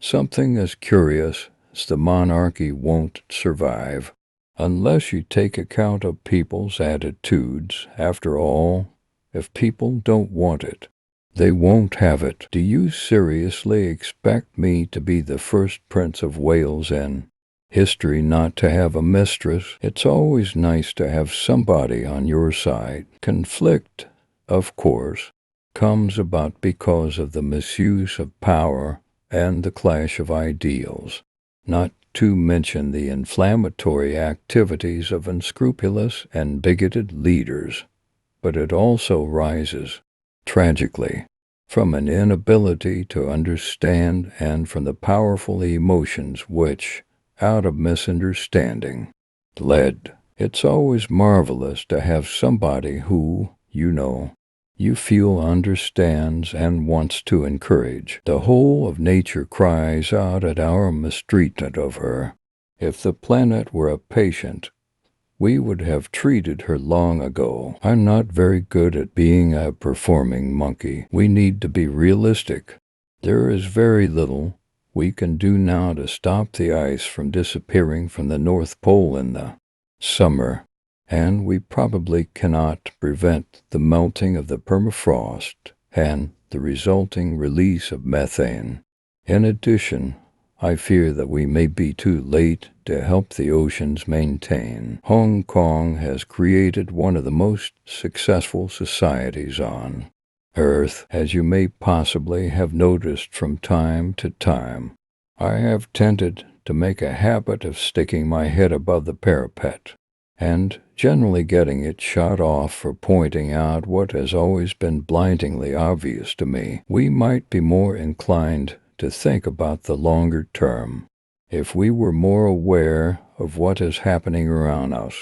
Something as curious as the monarchy won't survive unless you take account of people's attitudes. After all, if people don't want it, they won't have it. Do you seriously expect me to be the first Prince of Wales in history not to have a mistress? It's always nice to have somebody on your side. Conflict, of course, comes about because of the misuse of power and the clash of ideals, not to mention the inflammatory activities of unscrupulous and bigoted leaders. But it also rises, tragically, from an inability to understand and from the powerful emotions which, out of misunderstanding, led. It's always marvelous to have somebody who, you feel understands and wants to encourage. The whole of nature cries out at our mistreatment of her. If the planet were a patient, we would have treated her long ago. I'm not very good at being a performing monkey. We need to be realistic. There is very little we can do now to stop the ice from disappearing from the North Pole in the summer, and we probably cannot prevent the melting of the permafrost and the resulting release of methane. In addition, I fear that we may be too late to help the oceans maintain. Hong Kong has created one of the most successful societies on Earth, as you may possibly have noticed from time to time. I have tended to make a habit of sticking my head above the parapet, and generally getting it shot off for pointing out what has always been blindingly obvious to me. We might be more inclined to think about the longer term if we were more aware of what is happening around us.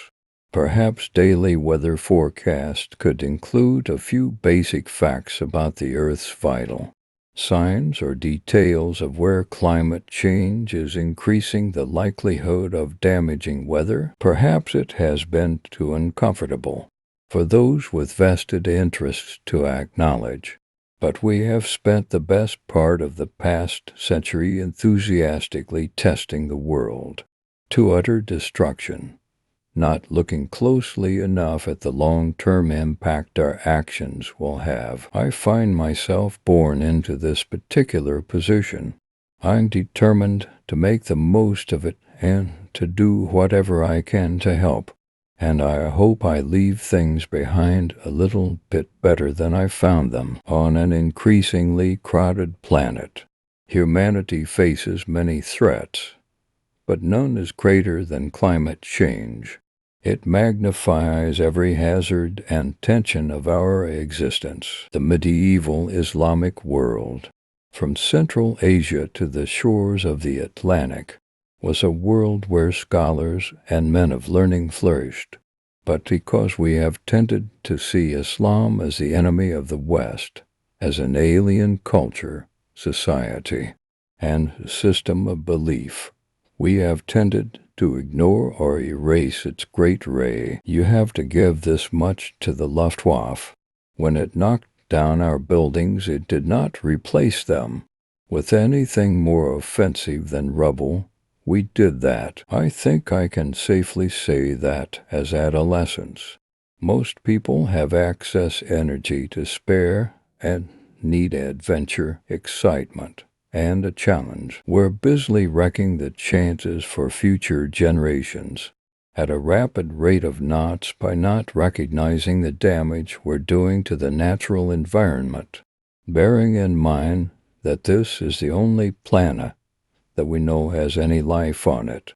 Perhaps daily weather forecast could include a few basic facts about the Earth's vital signs or details of where climate change is increasing the likelihood of damaging weather. Perhaps it has been too uncomfortable for those with vested interests to acknowledge, but we have spent the best part of the past century enthusiastically testing the world to utter destruction, not looking closely enough at the long-term impact our actions will have. I find myself born into this particular position. I'm determined to make the most of it and to do whatever I can to help, and I hope I leave things behind a little bit better than I found them. On an increasingly crowded planet, humanity faces many threats, but none is greater than climate change. It magnifies every hazard and tension of our existence. The medieval Islamic world, from Central Asia to the shores of the Atlantic, was a world where scholars and men of learning flourished. But because we have tended to see Islam as the enemy of the West, as an alien culture, society, and system of belief, we have tended to ignore or erase its great ray. You have to give this much to the Luftwaffe. When it knocked down our buildings, it did not replace them with anything more offensive than rubble. We did that. I think I can safely say that, as adolescents, most people have excess energy to spare and need adventure, excitement, and a challenge. We're busily wrecking the chances for future generations at a rapid rate of knots by not recognizing the damage we're doing to the natural environment, bearing in mind that this is the only planet that we know has any life on it.